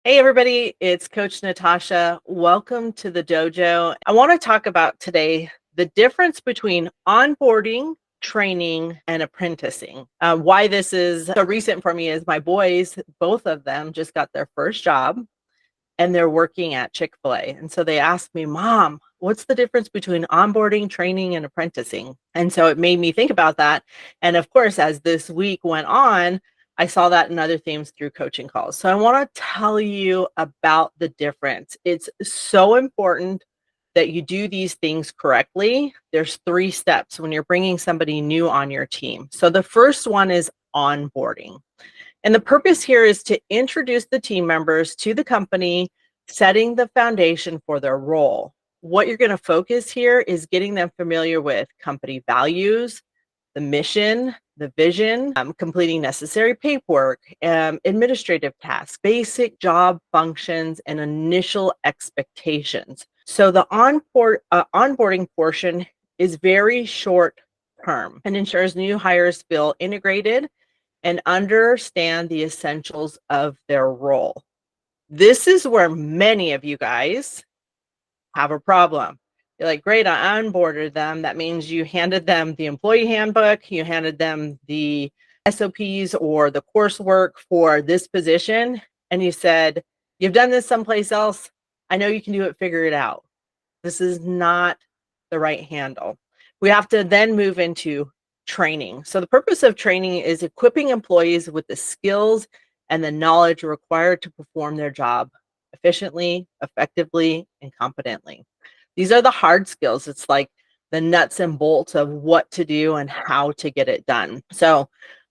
Hey everybody, it's Coach Natasha. Welcome to the dojo. I want to talk about today the difference between onboarding, training, and apprenticing. Why this is so recent for me is my boys, both of them just got their first job and they're working at Chick-fil-A. And so they asked me, Mom, what's the difference between onboarding, training, and apprenticing? And so it made me think about that. And of course, as this week went on, I saw that in other themes through coaching calls. So I want to tell you about the difference. It's so important that you do these things correctly. There's 3 steps when you're bringing somebody new on your team. So the first one is onboarding. And the purpose here is to introduce the team members to the company, setting the foundation for their role. What you're going to focus here is getting them familiar with company values, the mission, the vision, completing necessary paperwork, administrative tasks, basic job functions, and initial expectations. So the onboarding portion is very short term and ensures new hires feel integrated and understand the essentials of their role. This is where many of you guys have a problem. You're like, great, I onboarded them. That means you handed them the employee handbook, you handed them the SOPs or the coursework for this position, and you said, you've done this someplace else. I know you can do it, figure it out. This is not the right handle. We have to then move into training. So the purpose of training is equipping employees with the skills and the knowledge required to perform their job efficiently, effectively, and competently. These are the hard skills. It's like the nuts and bolts of what to do and how to get it done. So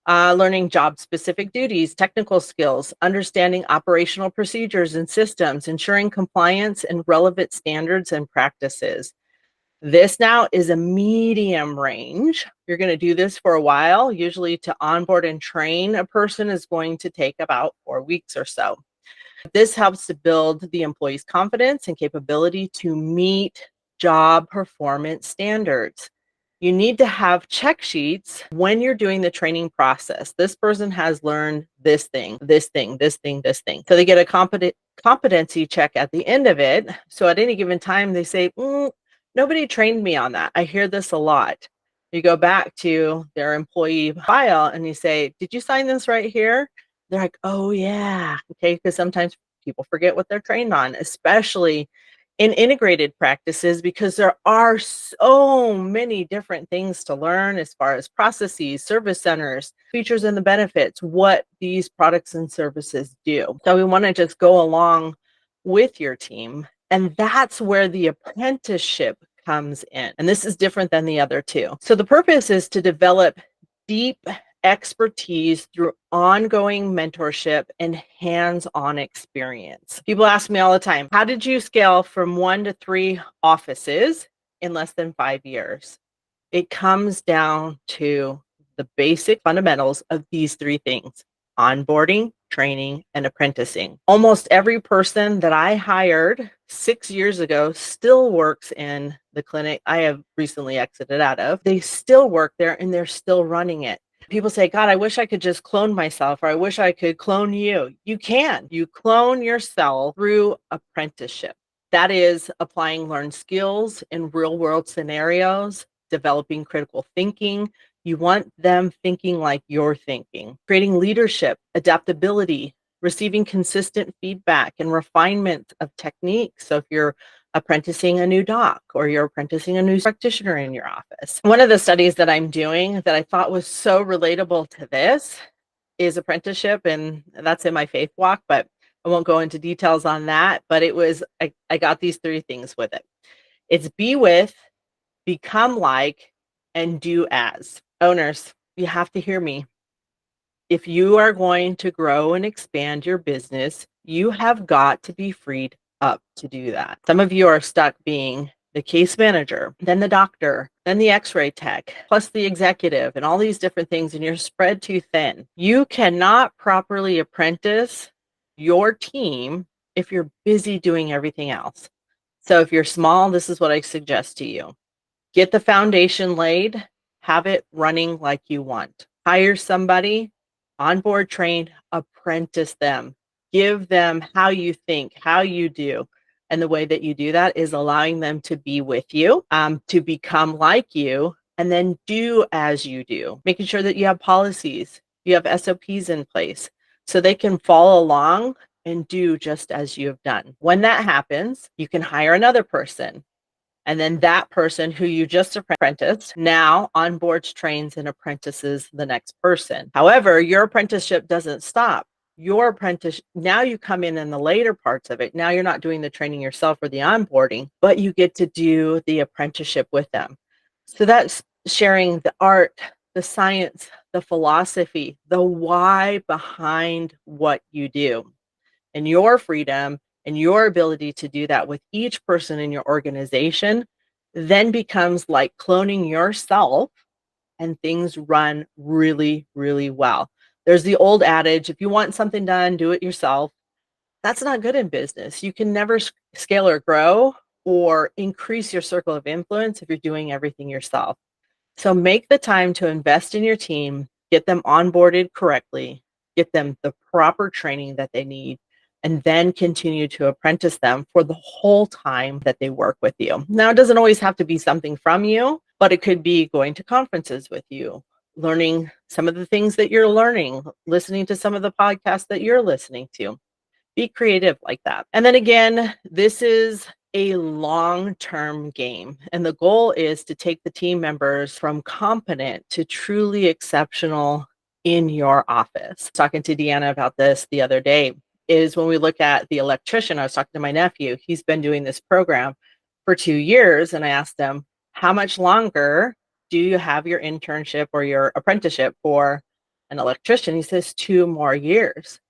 learning job-specific duties, technical skills, understanding operational procedures and systems, ensuring compliance and relevant standards and practices. This now is a medium range. You're going to do this for a while. Usually to onboard and train a person is going to take about 4 weeks or so. This helps to build the employee's confidence and capability to meet job performance standards. You need to have check sheets when you're doing the training process. This person has learned this thing, this thing, this thing, this thing. So they get a competency check at the end of it. So at any given time, they say, nobody trained me on that. I hear this a lot. You go back to their employee file and you say, did you sign this right here? They're like, oh yeah. Okay, because sometimes people forget what they're trained on, especially in integrated practices, because there are so many different things to learn as far as processes, service centers, features and the benefits, what these products and services do. So we want to just go along with your team. And that's where the apprenticeship comes in. And this is different than the other two. So the purpose is to develop deep expertise through ongoing mentorship and hands-on experience. People ask me all the time, how did you scale from 1 to 3 offices in less than 5 years? It comes down to the basic fundamentals of these 3 things: onboarding, training, and apprenticing. Almost every person that I hired 6 years ago still works in the clinic I have recently exited out of. They still work there and they're still running it. People say, God, I wish I could just clone myself, or I wish I could clone you. You can. You clone yourself through apprenticeship. That is applying learned skills in real world scenarios, developing critical thinking. You want them thinking like you're thinking, creating leadership, adaptability, receiving consistent feedback and refinement of techniques. So if you're apprenticing a new doc or you're apprenticing a new practitioner in your office. One of the studies that I'm doing that I thought was so relatable to this is apprenticeship, and that's in my faith walk, but I won't go into details on that. But it was, I got these 3 things with it. It's be with, become like, and do as. Owners, you have to hear me. If you are going to grow and expand your business, you have got to be freed up to do that. Some of you are stuck being the case manager, then the doctor, then the x-ray tech, plus the executive, and all these different things, and you're spread too thin. You cannot properly apprentice your team if you're busy doing everything else. So if you're small, this is what I suggest to you. Get the foundation laid, have it running like you want. Hire somebody, onboard, train, apprentice them. give them how you think, how you do. And the way that you do that is allowing them to be with you, to become like you, and then do as you do, making sure that you have policies, you have SOPs in place so they can follow along and do just as you have done. When that happens, you can hire another person. And then that person who you just apprenticed now onboards, trains, and apprentices the next person. However, your apprenticeship doesn't stop. Your apprentice, now you come in the later parts of it. Now you're not doing the training yourself or the onboarding, but you get to do the apprenticeship with them. So that's sharing the art, the science, the philosophy, the why behind what you do, and your freedom and your ability to do that with each person in your organization then becomes like cloning yourself, and things run really, really well. There's the old adage, if you want something done, do it yourself. That's not good in business. You can never scale or grow or increase your circle of influence if you're doing everything yourself. So make the time to invest in your team, get them onboarded correctly, get them the proper training that they need, and then continue to apprentice them for the whole time that they work with you. Now, it doesn't always have to be something from you, but it could be going to conferences with you, learning some of the things that you're learning, listening to some of the podcasts that you're listening to. Be creative like that. And then again, this is a long-term game. And the goal is to take the team members from competent to truly exceptional in your office. Talking to Deanna about this the other day is when we look at the electrician. I was talking to my nephew. He's been doing this program for 2 years. And I asked him, how much longer do you have your internship or your apprenticeship for an electrician? He says 2 more years.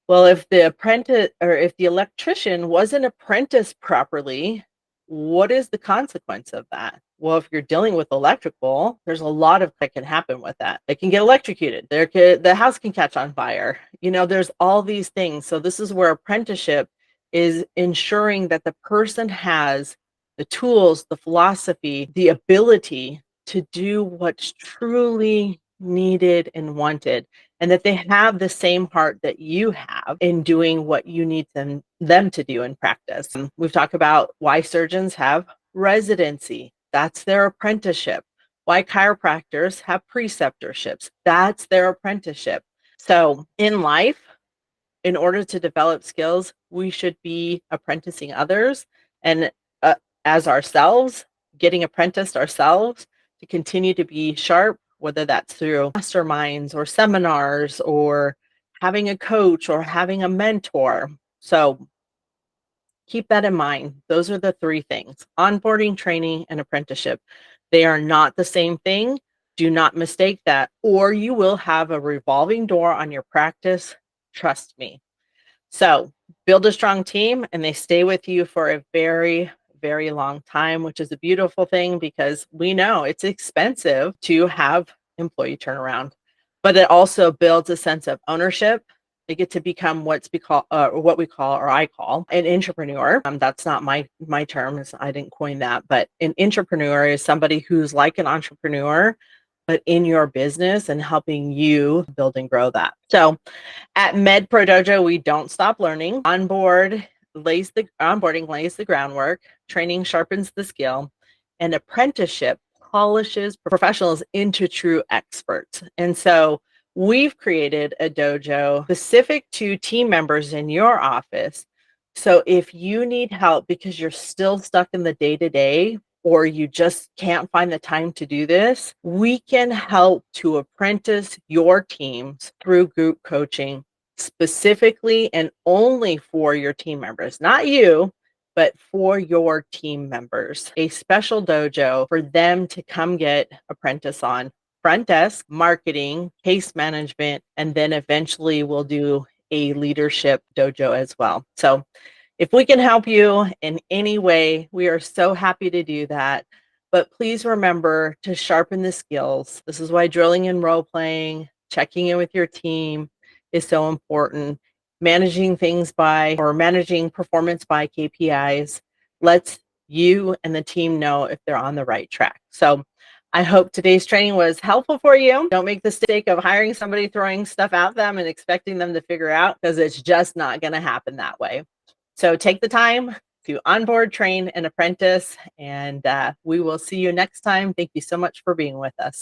Well, if the apprentice or if the electrician wasn't apprenticed properly, what is the consequence of that? Well, if you're dealing with electrical, there's a lot of that can happen with that. They can get electrocuted. The house can catch on fire. There's all these things. So this is where apprenticeship is ensuring that the person has the tools, the philosophy, the ability to do what's truly needed and wanted, and that they have the same heart that you have in doing what you need them to do in practice. We've talked about why surgeons have residency. That's their apprenticeship. Why chiropractors have preceptorships. That's their apprenticeship. So in life, in order to develop skills, we should be apprenticing others, and as ourselves, getting apprenticed ourselves to continue to be sharp, whether that's through masterminds or seminars or having a coach or having a mentor. So keep that in mind. Those are the 3 things: onboarding, training, and apprenticeship. They are not the same thing. Do not mistake that, or you will have a revolving door on your practice. Trust me. So build a strong team, and they stay with you for a very, very long time, which is a beautiful thing because we know it's expensive to have employee turnaround, but it also builds a sense of ownership. They get to become what we call, or I call, an entrepreneur. That's not my term. I didn't coin that, but an entrepreneur is somebody who's like an entrepreneur, but in your business and helping you build and grow that. So at Med Pro Dojo, we don't stop learning. Onboarding lays the groundwork, training sharpens the skill, and apprenticeship polishes professionals into true experts. And so we've created a dojo specific to team members in your office. So if you need help because you're still stuck in the day-to-day, or you just can't find the time to do this, we can help to apprentice your teams through group coaching, specifically and only for your team members, not you, but for your team members. A special dojo for them to come get apprentice on front desk, marketing, case management, and then eventually we'll do a leadership dojo as well. So if we can help you in any way, we are so happy to do that. But please remember to sharpen the skills. This is why drilling and role playing, checking in with your team is so important. Managing performance by KPIs lets you and the team know if they're on the right track. So I hope today's training was helpful for you. Don't make the mistake of hiring somebody, throwing stuff at them and expecting them to figure out, because it's just not going to happen that way. So take the time to onboard, train, and apprentice, and we will see you next time. Thank you so much for being with us.